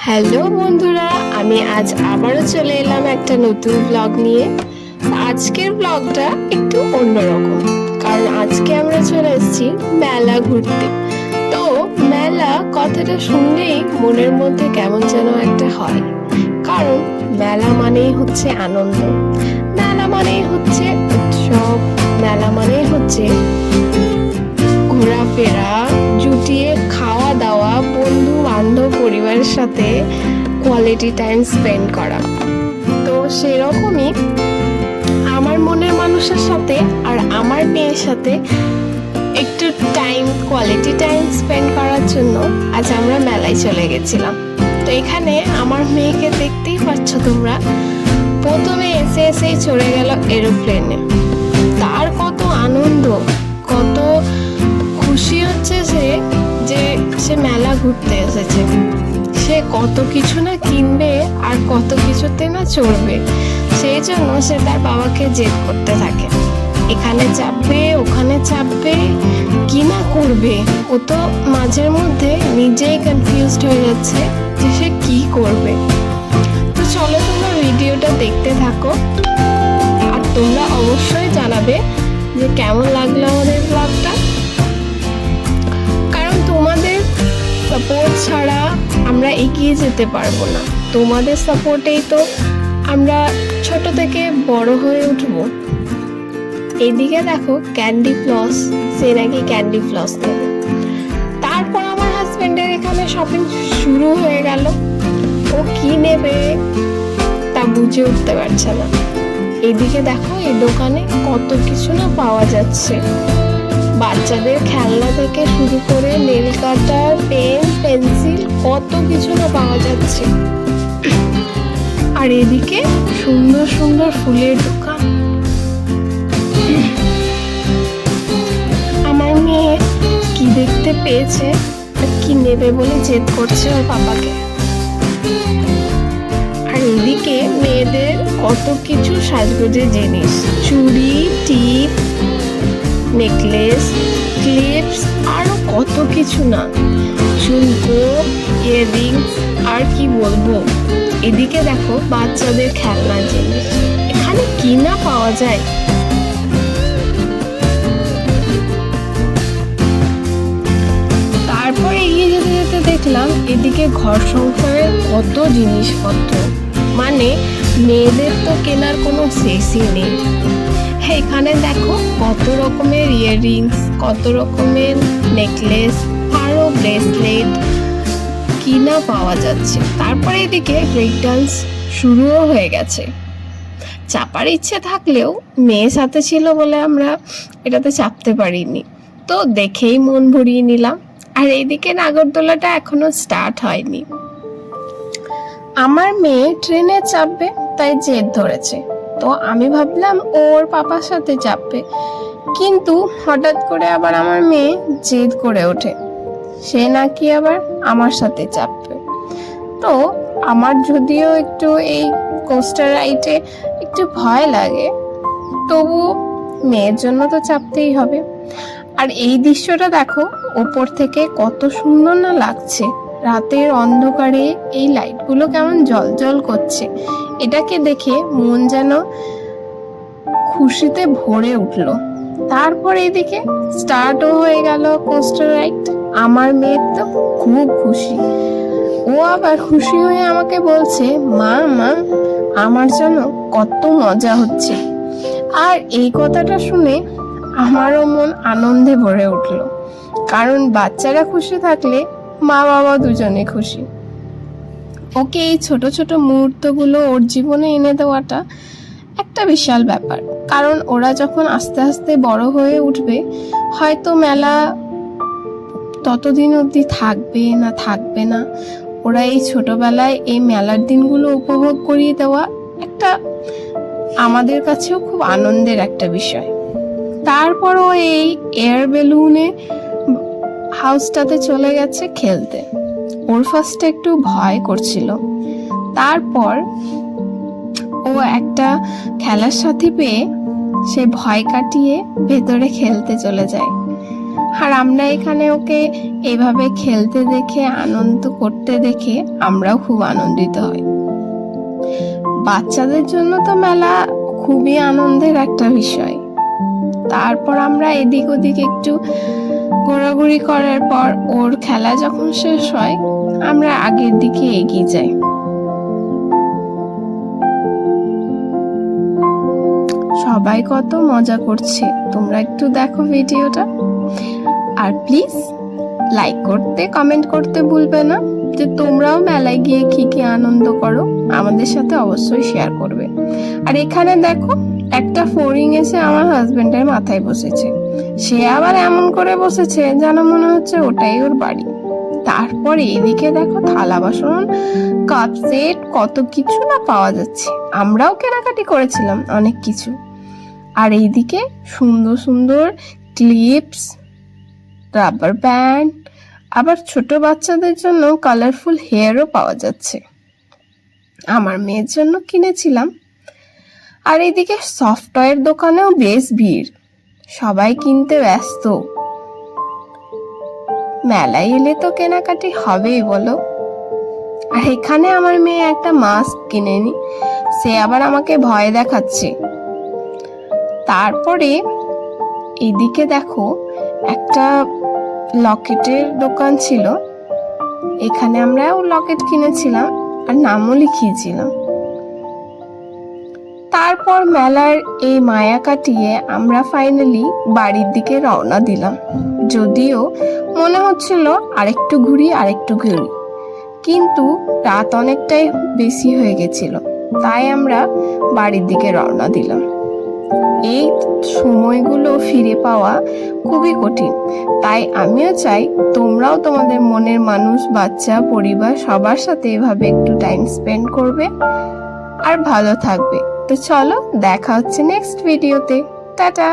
Hello বন্ধুরা, আমি আজ আবারও চলে এলাম একটা নতুন ব্লগ নিয়ে। আজকের ব্লগটা একটু অন্যরকম, কারণ আজকে আমরা চলে এসেছি মেলা ঘুরতে। তো মেলা কথাটা শুনলেই মনের মধ্যে কেমন যেন একটা হয়, কারণ মেলা মানেই হচ্ছে আনন্দ, মেলা মানেই হচ্ছে উৎসব, মেলা মানেই হচ্ছে ঘোরাফেরা, জুটিয়ে খাওয়া দাওয়া, বন্ধু বান্ধব পরিবারের সাথে কোয়ালিটি টাইম স্পেন্ড করা। তো সেরকমই আমার মনের মানুষের সাথে আর আমার মেয়ের সাথে একটু কোয়ালিটি টাইম স্পেন্ড করার জন্য আজ আমরা মেলায় চলে গেছিলাম। তো এখানে আমার মেয়েকে দেখতেই পাচ্ছ তোমরা, প্রথমে এসেই চড়ে গেল এরোপ্লেনে। তার কত আনন্দ, কত খুশি হচ্ছে যে সে মেলা ঘুরতে এসেছে। সে কত কিছু না কিনবে আর কত কিছুতে না চড়বে, সেই জন্য সে তার বাবাকে জেদ করতে থাকে, এখানে চাপবে ওখানে চাপবে, কি না করবে। ও তো মাঝের মধ্যে নিজেই কনফিউজড হয়ে যাচ্ছে যে সে কি করবে। তো চলো তোমরা ভিডিওটা দেখতে থাকো, আর তোমরা অবশ্যই জানাবে যে কেমন লাগলো আমাদের ব্লগটা। কারণ তোমাদের সাপোর্ট ছাড়া আমরা এগিয়ে যেতে পারবো না, তোমাদের সাপোর্টেই তো আমরা ছোট থেকে বড় হয়ে উঠবো। এইদিকে দেখো ক্যান্ডি ফ্লস, সে নাকি ক্যান্ডি ফ্লস নেবে। তারপর আমার হাজবেন্ডের এখানে শপিং শুরু হয়ে গেল, ও কি নেবে তা বুঝে উঠতে পারছে না। এইদিকে দেখো এই দোকানে কত কিছু না পাওয়া যাচ্ছে, বাচ্চাদের খেলনা থেকে শুরু করে নেল কাটার, পেন, পেন্সিল, কত কিছু না পাওয়া যাচ্ছে। আর এদিকে সুন্দর সুন্দর ফুলের দোকান। আমার মেয়ে কি দেখতে পেয়েছে আর কি নেবে বলে জেদ করছে ওর পাপাকে। আর এদিকে মেয়েদের কত কিছু সাজগোজের জিনিস, চুড়ি, টিপ, নেকলেস, ক্লিপস, আরো কত কিছু না, ঝুমকো, ইয়াররিংস, আর কি বলবো। এদিকে দেখো বাচ্চাদের খেলনা জিনিস, এখানে কি না পাওয়া যায়। তারপরে এগিয়ে যেতে যেতে দেখলাম এদিকে ঘর সংসারের কত জিনিসপত্র, মানে মেয়েদের তো কেনার কোনো শেষই নেই। এখানে দেখো কত রকমের ইয়াররিংস, কত রকমের নেকলেস, আরো ব্রেসলেট, কি না পাওয়া যাচ্ছে। তারপরে এদিকে ব্রেক ডান্স শুরুও হয়ে গেছে। চাপার ইচ্ছে থাকলেও মেয়ে সাথে ছিল বলে আমরা এটাতে চাপতে পারিনি, তো দেখেই মন ভরিয়ে নিলাম। আর এইদিকে নাগরদোলাটা এখনো স্টার্ট হয়নি। আমার মেয়ে ট্রেনে চাপবে তাই জেদ ধরেছে, তো আমি ভাবলাম ওর পাপার সাথে চাপবে, কিন্তু হঠাৎ করে আবার আমার মেয়ে জেদ করে ওঠে সে নাকি আবার আমার সাথে চাপবে। তো আমার যদিও একটু এই কোস্টার রাইডে একটু ভয় লাগে, তবু মেয়ের জন্য তো চাপতেই হবে। আর এই দৃশ্যটা দেখো ওপর থেকে কত সুন্দর না লাগছে, রাতের অন্ধকারে এই লাইটগুলো কেমন জ্বলজ্বল করছে, এটাকে দেখে মন যেন খুশিতে ভরে উঠলো। তারপর এদিকে স্টার্টও হয়ে গেল কোস্টার রাইড। আমার মেয়ে তো খুব খুশি, ও আবার খুশি হয়ে আমাকে বলছে, মা মা আমার জন্য কত মজা হচ্ছে। আর এই কথাটা শুনে আমারও মন আনন্দে ভরে উঠলো, কারণ বাচ্চারা খুশি থাকলে মা বাবা দুজনে খুশি। ওকে এই ছোট ছোট মুহূর্তগুলো ওর জীবনে এনে দেওয়াটা একটা বিশাল ব্যাপার, কারণ ওরা যখন আস্তে আস্তে বড় হয়ে উঠবে, হয়তো মেলা ততদিন অবধি থাকবে না, ওরা এই ছোটবেলায় এই মেলার দিনগুলো উপভোগ করিয়ে দেওয়া একটা আমাদের কাছেও খুব আনন্দের একটা বিষয়। তারপরও এই এয়ার বেলুনে হাউসটাতে চলে গেছে খেলতে। ওর ফার্স্টে একটু ভয় করছিল, তারপর ও একটা খেলার সাথী পেয়ে সে ভয় কাটিয়ে ভেতরে খেলতে চলে যায়। আর আমরা এখানে ওকে এভাবে খেলতে দেখে, আনন্দ করতে দেখে আমরাও খুব আনন্দিত হই। বাচ্চাদের জন্য তো মেলা খুবই আনন্দের একটা বিষয়। তারপর আমরা এদিক ওদিক একটু ঘোরাঘুরি করার পর ওর খেলা যখন শেষ হয়, আমরা আগের দিকে এগিয়ে যাই। সবাই কত মজা করছে, তোমরা একটু দেখো ভিডিওটা। আর প্লিজ লাইক করতে, কমেন্ট করতে ভুলবে না যে তোমরাও মেলায় গিয়ে কি কি আনন্দ করো, আমাদের সাথে অবশ্যই শেয়ার করবে। আর এখানে দেখো একটা ফড়িং এসে আমার হাজবেন্ডের মাথায় বসেছে। সে আবার এমন করে বসেছে যেন মনে হচ্ছে ওটাই ওর বাড়ি। তারপর এদিকে দেখো থালা বাসন, কাপ সেট, কত কিছু না পাওয়া যাচ্ছে। আমরাও কেনাকাটি করেছিলাম অনেক কিছু। আর এইদিকে সুন্দর সুন্দর ক্লিপস, রাবার ব্যান্ড, আবার ছোট বাচ্চাদের জন্য কালারফুল হেয়ারও পাওয়া যাচ্ছে। আমার মেয়ের জন্য কিনেছিলাম। আর এইদিকে সফটওয়্যার দোকানেও বেশ ভিড়, সবাই কিনতে ব্যস্ত। মেলায় এলে তো কেনাকাটি হবেই বলো। আর এখানে আমার মেয়ে একটা মাস্ক কিনেনি, সে আবার আমাকে ভয় দেখাচ্ছে। তারপরে এদিকে দেখো একটা লকেটের দোকান ছিল, এখানে আমরাও লকেট কিনেছিলাম আর নামও লিখিয়েছিলাম। তারপর মেলার এই মায়া কাটিয়ে আমরা ফাইনালি বাড়ির দিকে রওনা দিলাম। যদিও মনে হচ্ছিল আরেকটু ঘুরি, কিন্তু রাত অনেকটাই বেশি হয়ে গেছিল, তাই আমরা বাড়ির দিকে রওনা দিলাম। এই সময়গুলো ফিরে পাওয়া খুবই কঠিন, তাই আমিও চাই তোমরাও তোমাদের মনের মানুষ, বাচ্চা, পরিবার সবার সাথে এভাবে একটু টাইম স্পেন্ড করবে আর ভালো থাকবে। তো চলো, দেখা হচ্ছে নেক্সট ভিডিওতে। টাটা।